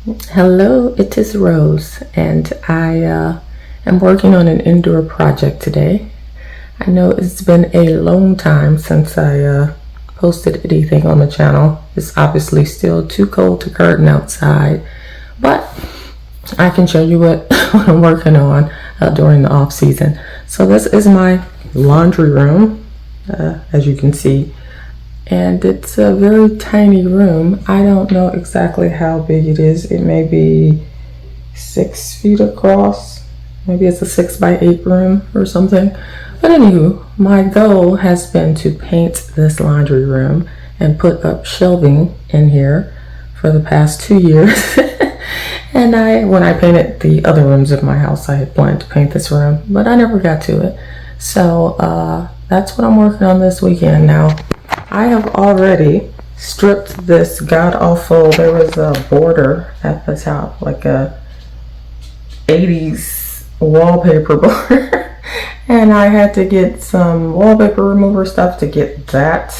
Hello, it is Rose, and I am working on an indoor project today. I know it's been a long time since I posted anything on the channel. It's obviously still too cold to garden outside, but I can show you what I'm working on during the off season. So this is my laundry room, as you can see. And it's a very tiny room. I don't know exactly how big it is. It may be 6 feet across. Maybe it's a 6x8 room or something. But anywho, my goal has been to paint this laundry room and put up shelving in here for the past 2 years. And when I painted the other rooms of my house, I had planned to paint this room, but I never got to it. So that's what I'm working on this weekend now. I have already stripped this god-awful, there was a border at the top, like a 80s wallpaper border. And I had to get some wallpaper remover stuff to get that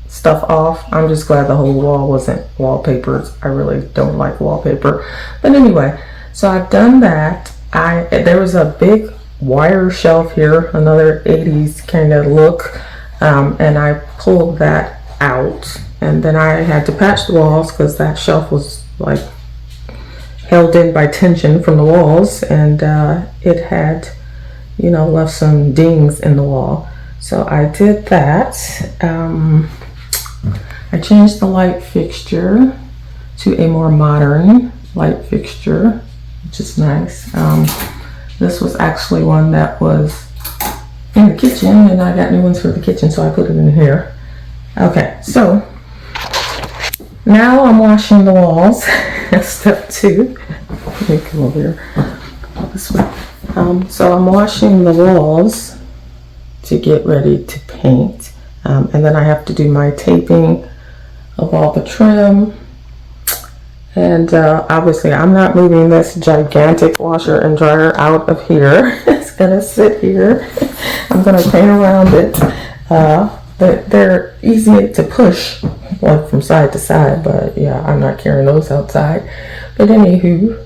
stuff off. I'm just glad the whole wall wasn't wallpapered. I really don't like wallpaper. But anyway, so I've done that. There was a big wire shelf here, another 80s kind of look. And I pulled that out, and then I had to patch the walls because that shelf was like held in by tension from the walls, and it had, left some dings in the wall. So I did that. I changed the light fixture to a more modern light fixture, which is nice. This was actually one that was in the kitchen, and I got new ones for the kitchen, so I put it in here. Okay, so now I'm washing the walls. Step 2. Let me come over here this way. So I'm washing the walls to get ready to paint, and then I have to do my taping of all the trim. And obviously I'm not moving this gigantic washer and dryer out of here. It's gonna sit here. I'm gonna paint around it. They're easy to push, like from side to side, but yeah, I'm not carrying those outside. But anywho,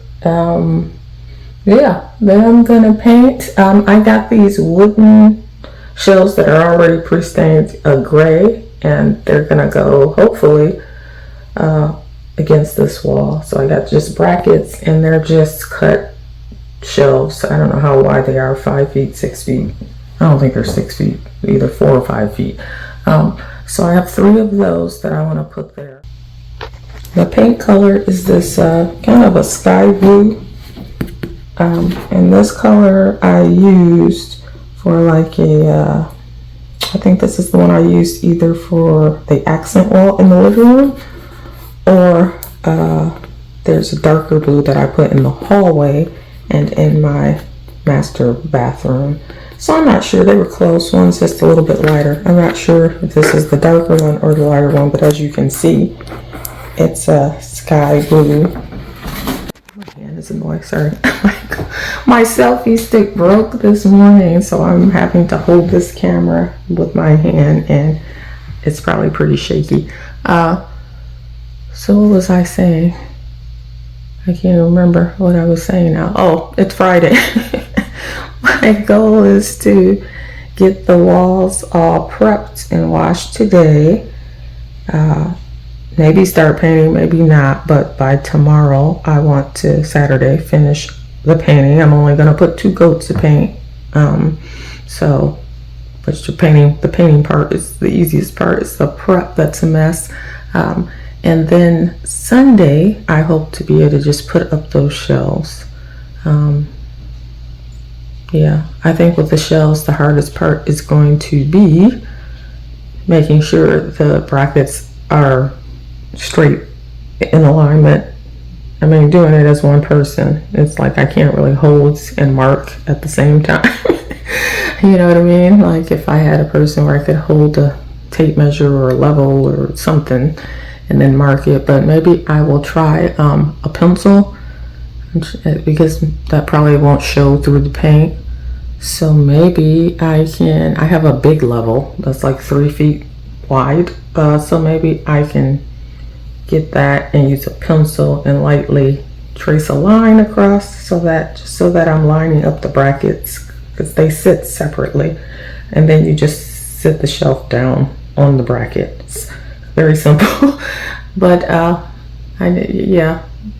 yeah, then I'm gonna paint. I got these wooden shelves that are already pre-stained gray, and they're gonna go, hopefully, against this wall. So I got just brackets, and they're just cut shelves. I don't know how wide they are, 5 feet, 6 feet. I don't think they're 6 feet, either 4 or 5 feet. So I have 3 of those that I want to put there. The paint color is this kind of a sky blue. And this color I used for like I think this is the one I used either for the accent wall in the living room, or there's a darker blue that I put in the hallway and in my master bathroom. So I'm not sure, they were close. One's just a little bit lighter. I'm not sure if this is the darker one or the lighter one, but as you can see, it's a sky blue. My hand is annoying, sorry. My selfie stick broke this morning, so I'm having to hold this camera with my hand, and it's probably pretty shaky. So what was I saying? I can't remember what I was saying now. Oh, it's Friday. My goal is to get the walls all prepped and washed today. Maybe start painting, maybe not, but by tomorrow I want to, Saturday, finish the painting. I'm only going to put 2 coats of paint. So, but the painting part is the easiest part. It's the prep that's a mess. And then Sunday, I hope to be able to just put up those shelves. Yeah, I think with the shelves, the hardest part is going to be making sure the brackets are straight in alignment. I mean, doing it as one person, it's like I can't really hold and mark at the same time. You know what I mean? Like if I had a person where I could hold a tape measure or a level or something and then mark it, but maybe I will try a pencil, because that probably won't show through the paint. So maybe I have a big level that's like 3 feet wide, so maybe I can get that and use a pencil and lightly trace a line across so that I'm lining up the brackets, because they sit separately, and then you just sit the shelf down on the bracket. It's very simple. But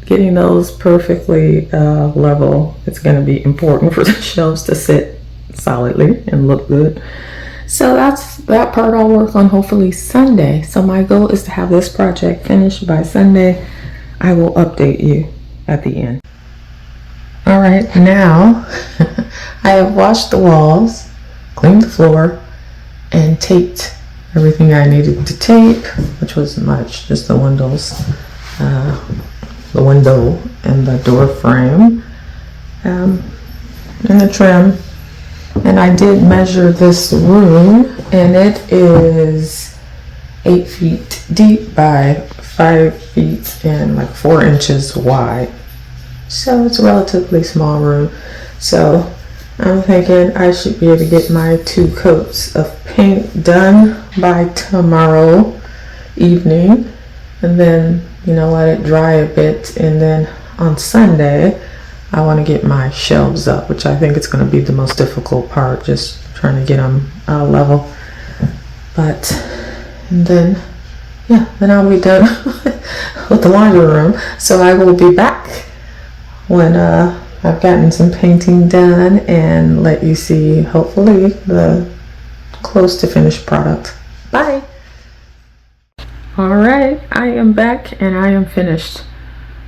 getting those perfectly level, it's going to be important for the shelves to sit solidly and look good. So that part I'll work on hopefully Sunday. So my goal is to have this project finished by Sunday. I will update you at the end. All right, now I have washed the walls, cleaned the floor, and taped everything I needed to tape, which wasn't much, just the windows, the window and the door frame, and the trim. And I did measure this room, and it is 8 feet deep by 5 feet and like 4 inches wide. So it's a relatively small room. So I'm thinking I should be able to get my 2 coats of paint done by tomorrow evening, and then, you know, let it dry a bit. And then on Sunday, I want to get my shelves up, which I think is going to be the most difficult part, just trying to get them level. But, and then, yeah, then I'll be done with the laundry room. So I will be back when I've gotten some painting done and let you see, hopefully, the close to finished product. Bye. All right, I am back and I am finished.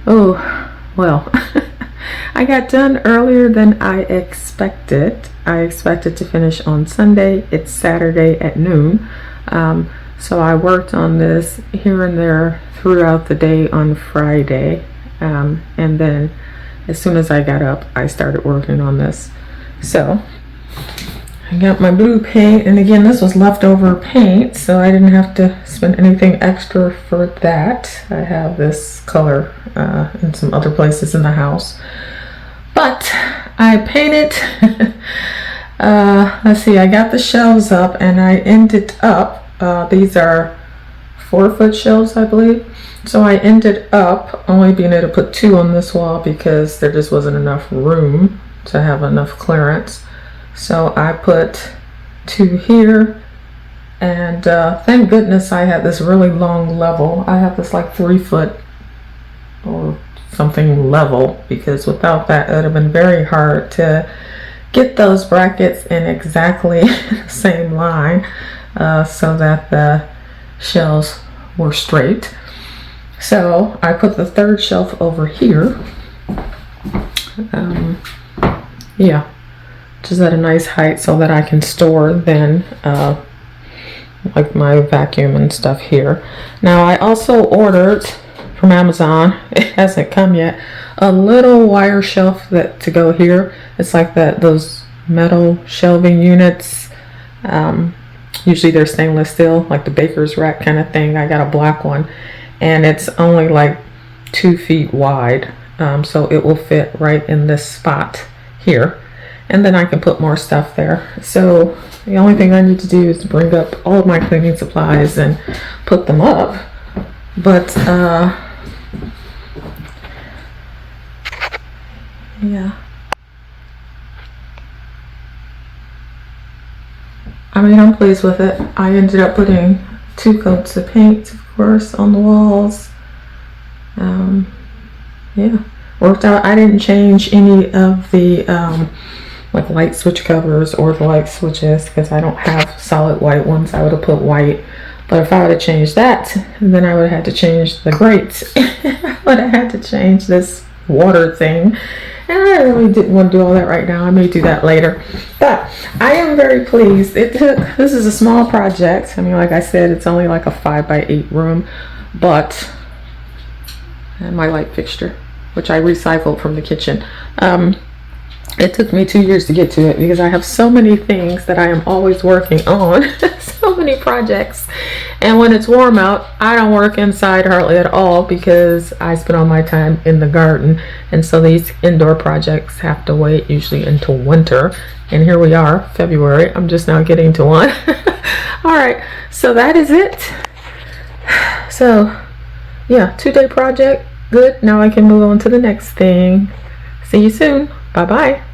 Oh, well. I got done earlier than I expected. I expected to finish on Sunday. It's Saturday at noon. So I worked on this here and there throughout the day on Friday. And then as soon as I got up, I started working on this. So I got my blue paint, and again, this was leftover paint, so I didn't have to spend anything extra for that. I have this color in some other places in the house. But I painted, let's see, I got the shelves up, and I ended up, these are 4-foot shelves, I believe. So I ended up only being able to put 2 on this wall because there just wasn't enough room to have enough clearance. So I put 2 here, and thank goodness I had this really long level. I have this like 3-foot or something level, because without that it would have been very hard to get those brackets in exactly the same line so that the shelves were straight. So I put the 3rd shelf over here. Just at a nice height so that I can store then like my vacuum and stuff here. Now I also ordered from Amazon, it hasn't come yet, a little wire shelf that to go here. It's like those metal shelving units. Usually they're stainless steel, like the baker's rack kind of thing. I got a black one, and it's only like 2 feet wide, so it will fit right in this spot here, and then I can put more stuff there. So the only thing I need to do is bring up all of my cleaning supplies and put them up. But yeah, I mean, I'm pleased with it. I ended up putting 2 coats of paint, of course, on the walls. Yeah, worked out. I didn't change any of the like light switch covers or the light switches because I don't have solid white ones. I would have put white, but if I would have changed that, then I would have had to change the grates. I would have had to change this water thing, and I really didn't want to do all that right now. I may do that later, but I am very pleased. This is a small project. I mean, like I said, it's only like a 5 by 8 room, but and my light fixture, which I recycled from the kitchen. It took me 2 years to get to it because I have so many things that I am always working on. So many projects, and when it's warm out, I don't work inside hardly at all because I spend all my time in the garden, and so these indoor projects have to wait usually until winter, and here we are, February. I'm just now getting to one. All right, so that is it. So yeah, 2-day project, Good, now I can move on to the next thing. See you soon. Bye bye.